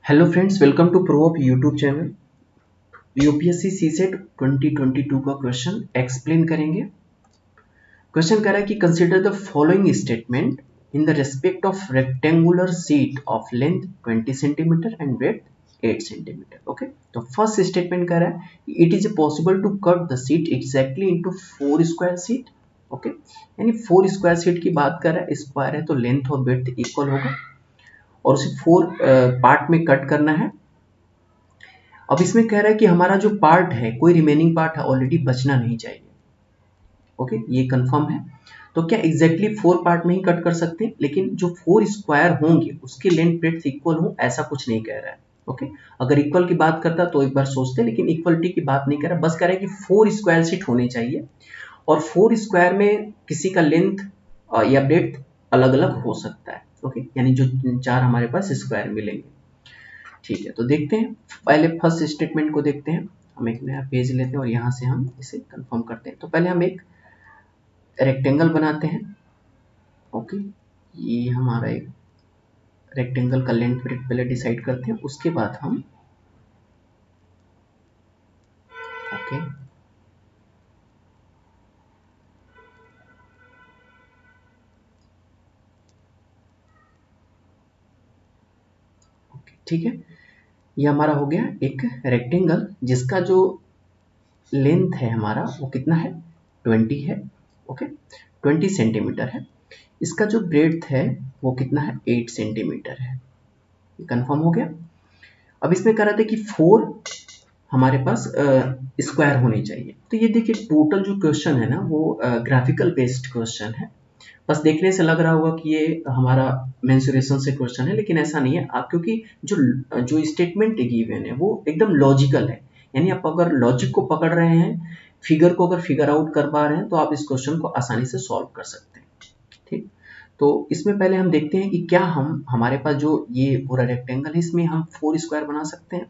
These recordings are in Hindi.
Hello friends, welcome to pro of YouTube channel. UPSC CSAT 2022 का क्वेश्चन एक्सप्लेन करेंगे। क्वेश्चन कह रहा है कि consider the following statement in the respect of rectangular sheet of length 20 centimetre and breadth 8 centimetre. Okay, तो फर्स्ट स्टेटमेंट कह रहा है it is possible to cut the sheet exactly into 4 square sheet. Okay, यानी 4 स्क्वायर शीट की बात कर रहा है, स्क्वायर है तो लेंथ और ब्रेड्थ इक्वल होगा और उसे 4 पार्ट में कट करना है। अब इसमें कह रहा है कि हमारा जो पार्ट है, कोई रिमेनिंग पार्ट है ऑलरेडी बचना नहीं चाहिए। ओके, ये कंफर्म है। तो क्या एग्जैक्टली 4 पार्ट में ही कट कर सकते हैं, लेकिन जो 4 स्क्वायर होंगे उसके लेंथ ब्रेड्थ इक्वल हो ऐसा कुछ नहीं कह रहा है। ओके, अगर इक्वल की बात करता तो एक बार सोचते, लेकिन इक्वलिटी की बात नहीं कर रहा, बस कह रहा है कि 4 स्क्वायर शीट होने चाहिए और 4 स्क्वायर में किसी का लेंथ या ब्रेड्थ अलग अलग हो सकता है। ओके, यानी जो 4 हमारे पास स्क्वायर मिलेंगे। ठीक है, तो देखते हैं, पहले फर्स्ट स्टेटमेंट को देखते हैं। हम एक नया पेज लेते हैं और यहाँ से हम इसे कंफर्म करते हैं। तो पहले हम एक रेक्टेंगल बनाते हैं। ओके, ये हमारा एक रेक्टेंगल का लेंथ ब्रेड्थ पहले डिसाइड करते हैं, उसके बाद हम ओके ओके ठीक है, ये हमारा हो गया एक रेक्टेंगल जिसका जो लेंथ है हमारा वो कितना है, 20 है। ओके, 20 सेंटीमीटर है। इसका जो ब्रेड्थ है वो कितना है, 8 सेंटीमीटर है। कंफर्म हो गया। अब इसमें कह रहा था कि 4 हमारे पास स्क्वायर होने चाहिए। तो ये देखिए, टोटल जो क्वेश्चन है ना वो ग्राफिकल बेस्ड क्वेश्चन है। बस देखने से लग रहा होगा कि ये हमारा मेंसुरेशन से क्वेश्चन है, लेकिन ऐसा नहीं है। आप क्योंकि जो जो स्टेटमेंट गिवन है वो एकदम लॉजिकल है, यानी आप अगर लॉजिक को पकड़ रहे हैं, फिगर को अगर फिगर आउट कर पा रहे हैं, तो आप इस क्वेश्चन को आसानी से सॉल्व कर सकते हैं। ठीक, तो इसमें पहले हम देखते हैं कि क्या हम हमारे पास जो ये पूरा रेक्टेंगल है इसमें हम 4 स्क्वायर बना सकते हैं।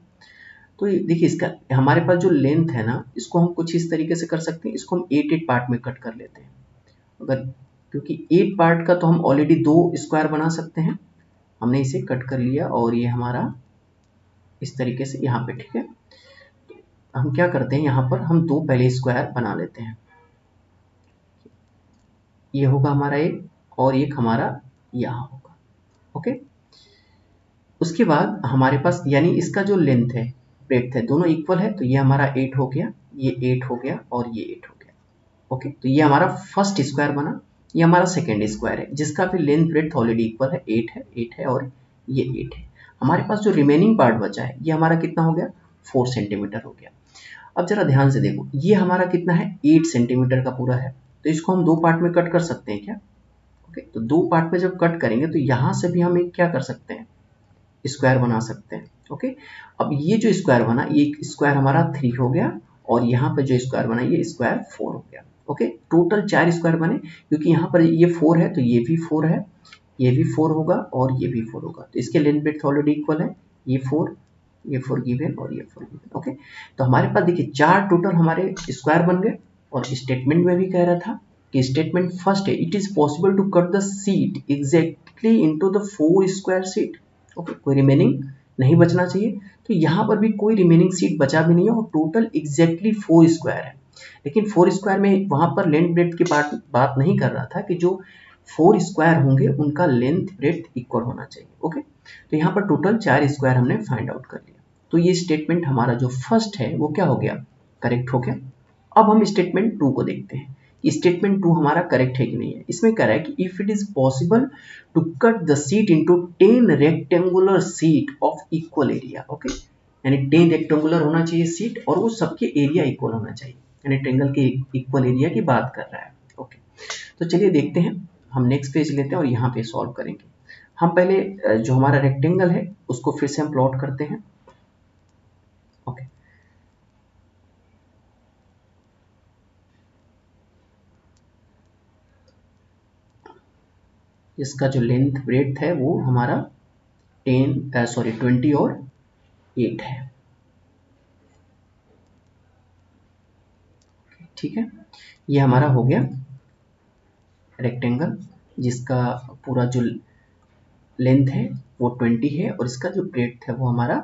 तो देखिए, इसका हमारे पास जो लेंथ है ना, इसको हम कुछ इस तरीके से कर सकते हैं। इसको हम 8 पार्ट में कट कर लेते हैं। अगर क्योंकि 8 पार्ट का तो हम ऑलरेडी 2 स्क्वायर बना सकते हैं, हमने इसे कट कर लिया और ये हमारा इस तरीके से यहाँ पे। ठीक है, हम क्या करते हैं, यहाँ पर हम 2 पहले स्क्वायर बना लेते हैं। ये होगा हमारा एक और एक हमारा यहाँ होगा। ओके, उसके बाद हमारे पास यानी इसका जो लेंथ है ब्रेड्थ है दोनों इक्वल है, तो ये हमारा 8 हो गया, ये 8 हो गया और ये 8 हो गया। ओके, तो ये हमारा फर्स्ट स्क्वायर बना। ये हमारा सेकेंड स्क्वायर है जिसका भी लेंथ ब्रेड्थ ऑलरेडी इक्वल है, 8 है, 8 है और ये 8 है। हमारे पास जो रिमेनिंग पार्ट बचा है ये हमारा कितना हो गया, 4 सेंटीमीटर हो गया। अब जरा ध्यान से देखो, ये हमारा कितना है, 8 सेंटीमीटर का पूरा है। तो इसको हम 2 पार्ट में कट कर सकते हैं क्या। ओके, तो 2 पार्ट में जब कट करेंगे तो यहाँ से भी हम एक क्या कर सकते हैं, स्क्वायर बना सकते हैं। ओके, अब ये जो स्क्वायर बना, ये स्क्वायर हमारा 3 हो गया और यहाँ पे जो स्क्वायर बना ये स्क्वायर 4 हो गया। ओके, टोटल 4 स्क्वायर बने, क्योंकि यहाँ पर ये 4 है तो ये भी 4 है, ये भी 4 होगा और ये भी 4 होगा। तो इसके लेंथ ब्रेड्थ ऑलरेडी इक्वल है, ये 4, ये 4 गिवन और ये 4 गिवन। ओके, तो हमारे पास देखिए 4 टोटल हमारे स्क्वायर बन गए। और स्टेटमेंट में भी कह रहा था कि स्टेटमेंट फर्स्ट है, it is possible to cut the sheet exactly into the 4 square sheet. Okay, कोई रिमेनिंग नहीं बचना चाहिए। तो यहाँ पर भी कोई रिमेनिंग सीट बचा भी नहीं है और टोटल एग्जैक्टली 4 स्क्वायर है। लेकिन 4 स्क्वायर में वहां पर लेंथ ब्रेड्थ की बात नहीं कर रहा था कि जो 4 स्क्वायर होंगे उनका लेंथ ब्रेड्थ इक्वल होना चाहिए। ओके, तो यहाँ पर टोटल 4 स्क्वायर हमने फाइंड आउट कर लिया। तो ये स्टेटमेंट हमारा जो फर्स्ट है वो क्या हो गया, करेक्ट हो गया। अब हम स्टेटमेंट 2 को देखते हैं कि स्टेटमेंट 2 हमारा करेक्ट है कि नहीं है। इसमें कह रहा है कि if it is possible to cut the sheet into 10 rectangular sheet of equal area. Okay, यानी 10 रेक्टेंगुलर होना चाहिए शीट और वो सबके एरिया इक्वल होना चाहिए, यानी ट्रेंगल के इक्वल एरिया की बात कर रहा है। ओके, तो चलिए देखते हैं, हम नेक्स्ट पेज लेते हैं और यहाँ पे सॉल्व करेंगे। हम पहले जो हमारा रेक्टेंगल है उसको फिर से हम प्लॉट करते हैं। ओके, इसका जो लेंथ ब्रेड्थ है वो हमारा 20 और 8 है। ठीक है, ये हमारा हो गया रेक्टेंगल जिसका पूरा जो लेंथ है वो 20 है और इसका जो ब्रेड्थ है वो हमारा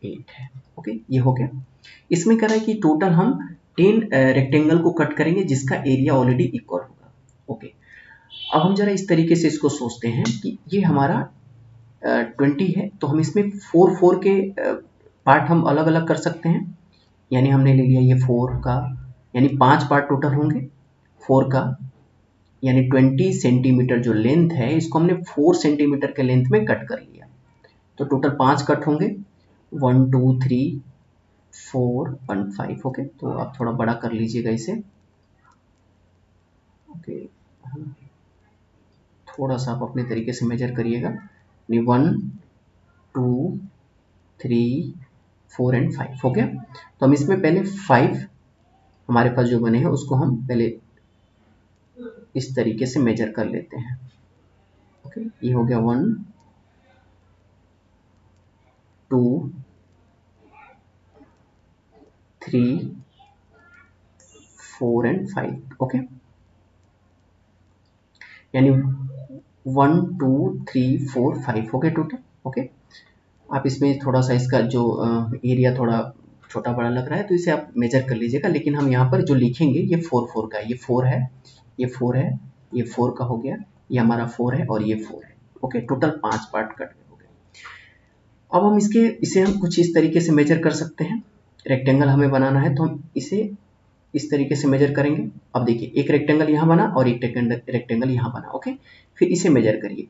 8 है। ओके, ये हो गया। इसमें कह रहा है कि टोटल हम 10 रेक्टेंगल को कट करेंगे जिसका एरिया ऑलरेडी इक्वल होगा। ओके, अब हम जरा इस तरीके से इसको सोचते हैं कि ये हमारा 20 है, तो हम इसमें 4 के पार्ट हम अलग अलग कर सकते हैं। यानी हमने ले लिया ये 4 का, यानी 5 पार्ट टोटल होंगे 4 का, यानी 20 सेंटीमीटर जो लेंथ है इसको हमने 4 सेंटीमीटर के लेंथ में कट कर लिया। तो टोटल 5 कट होंगे, 1 2 3 4 1 5। ओके, तो आप थोड़ा बड़ा कर लीजिएगा इसे। ओके, थोड़ा सा आप अपने तरीके से मेजर करिएगा। 1 2 3 4 एंड 5 हो गया। तो हम इसमें पहले 5 हमारे पास जो बने हैं उसको हम पहले इस तरीके से मेजर कर लेते हैं। ओके, ये हो गया 1 2 3 4 एंड 5। ओके, यानी 1 2 3 4 5 हो गए टोटल। ओके, आप इसमें थोड़ा सा इसका जो एरिया थोड़ा छोटा बड़ा लग रहा है तो इसे आप मेजर कर लीजिएगा, लेकिन हम यहाँ पर जो लिखेंगे ये 4 का है। ये 4 है, ये 4 है, ये 4 का हो गया, ये हमारा 4 है और ये 4 है। ओके, टोटल 5 पार्ट कट हो गए। अब हम इसे हम कुछ इस तरीके से मेजर कर सकते हैं। रेक्टेंगल हमें बनाना है तो हम इसे इस तरीके से मेजर करेंगे। अब देखिए, एक रेक्टेंगल यहाँ बना और एक रेक्टेंगल यहाँ बना। ओके, फिर इसे मेजर करिए,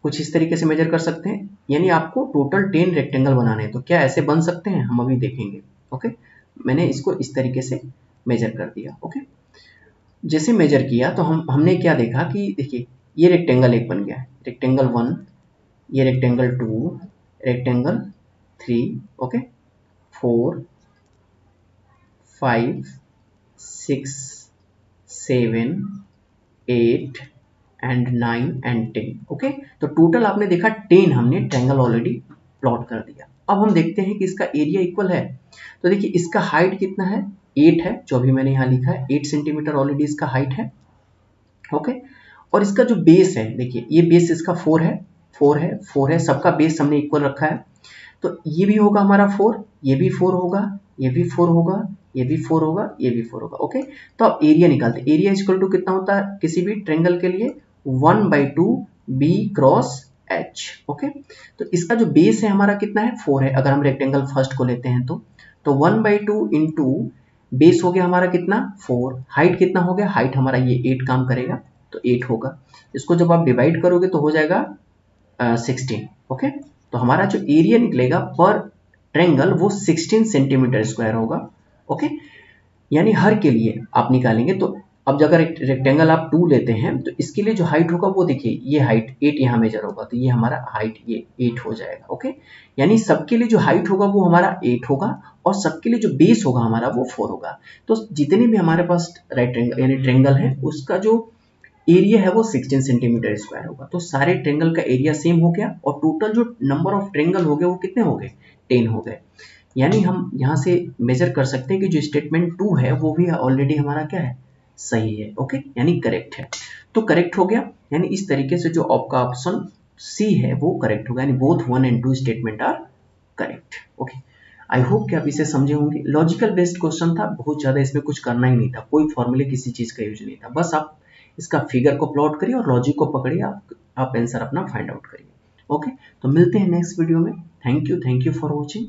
कुछ इस तरीके से मेजर कर सकते हैं। यानी आपको टोटल 10 रेक्टेंगल बनाने हैं, तो क्या ऐसे बन सकते हैं, हम अभी देखेंगे। ओके, मैंने इसको इस तरीके से मेजर कर दिया। ओके, जैसे मेजर किया तो हमने क्या देखा कि देखिए ये रेक्टेंगल एक बन गया है, रेक्टेंगल 1, ये rectangle 2, rectangle 3, okay, 4 5 6 7 8 and 9 and 10। Okay, तो टोटल आपने देखा 10 हमने ट्रायंगल ऑलरेडी प्लॉट कर दिया। अब हम देखते हैं कि इसका एरिया इक्वल है। तो देखिए इसका हाइट कितना है, 8 है, जो अभी मैंने यहाँ लिखा है 8 सेंटीमीटर ऑलरेडी इसका हाइट है। ओके, और इसका जो बेस है, देखिए ये बेस इसका 4 है, 4 है, 4 है, सबका बेस हमने इक्वल रखा है। तो ये भी होगा हमारा 4, ये भी 4 होगा, ये भी 4 होगा, ये भी 4 होगा, ये भी 4 होगा। ओके, तो अब एरिया निकालते हैं। एरिया इक्वल टू कितना होता है किसी भी ट्रायंगल के लिए, 1/2 b क्रॉस h। ओके, तो इसका जो बेस है हमारा कितना है, 4 है। अगर हम रेक्टेंगल फर्स्ट को लेते हैं तो 1/2 इंटू बेस हो गया हमारा कितना, 4। हाइट कितना हो गया, हाइट हमारा ये 8 काम करेगा तो 8 होगा। इसको जब आप डिवाइड करोगे तो हो जाएगा 16। ओके, तो हमारा जो एरिया निकलेगा पर ट्रायंगल वो 16 सेंटीमीटर स्क्वायर होगा। ओके, यानी हर के लिए आप निकालेंगे तो अब अगर एक रेक्टेंगल आप 2 लेते हैं तो इसके लिए जो हाइट होगा वो देखिए ये हाइट 8 यहाँ मेजर होगा, तो ये हमारा हाइट ये 8 हो जाएगा। ओके, यानी सबके लिए जो हाइट होगा वो हमारा 8 होगा और सबके लिए जो बेस होगा हमारा वो 4 होगा। तो जितने भी हमारे पास राइट ट्रायंगल यानी ट्रायंगल है उसका जो एरिया है वो 16 सेंटीमीटर स्क्वायर होगा। तो सारे ट्रायंगल का एरिया सेम हो गया और टोटल जो नंबर ऑफ ट्रायंगल हो गए वो कितने हो गए, 10 हो गए। यानी हम यहाँ से मेजर कर सकते हैं कि जो स्टेटमेंट 2 है वो भी ऑलरेडी हमारा क्या है, सही है। ओके, यानी करेक्ट है। तो करेक्ट हो गया, यानी इस तरीके से जो आपका ऑप्शन सी है वो करेक्ट होगा, यानी both 1 and 2 statement are correct. Okay, I hope कि आप इसे समझे होंगे। लॉजिकल बेस्ड क्वेश्चन था, बहुत ज्यादा इसमें कुछ करना ही नहीं था, कोई फॉर्मूले किसी चीज का यूज नहीं था, बस आप इसका फिगर को प्लॉट करिए और लॉजिक को पकड़िए, आप आंसर अपना फाइंड आउट करिए। ओके, तो मिलते हैं नेक्स्ट वीडियो में। Thank you for watching.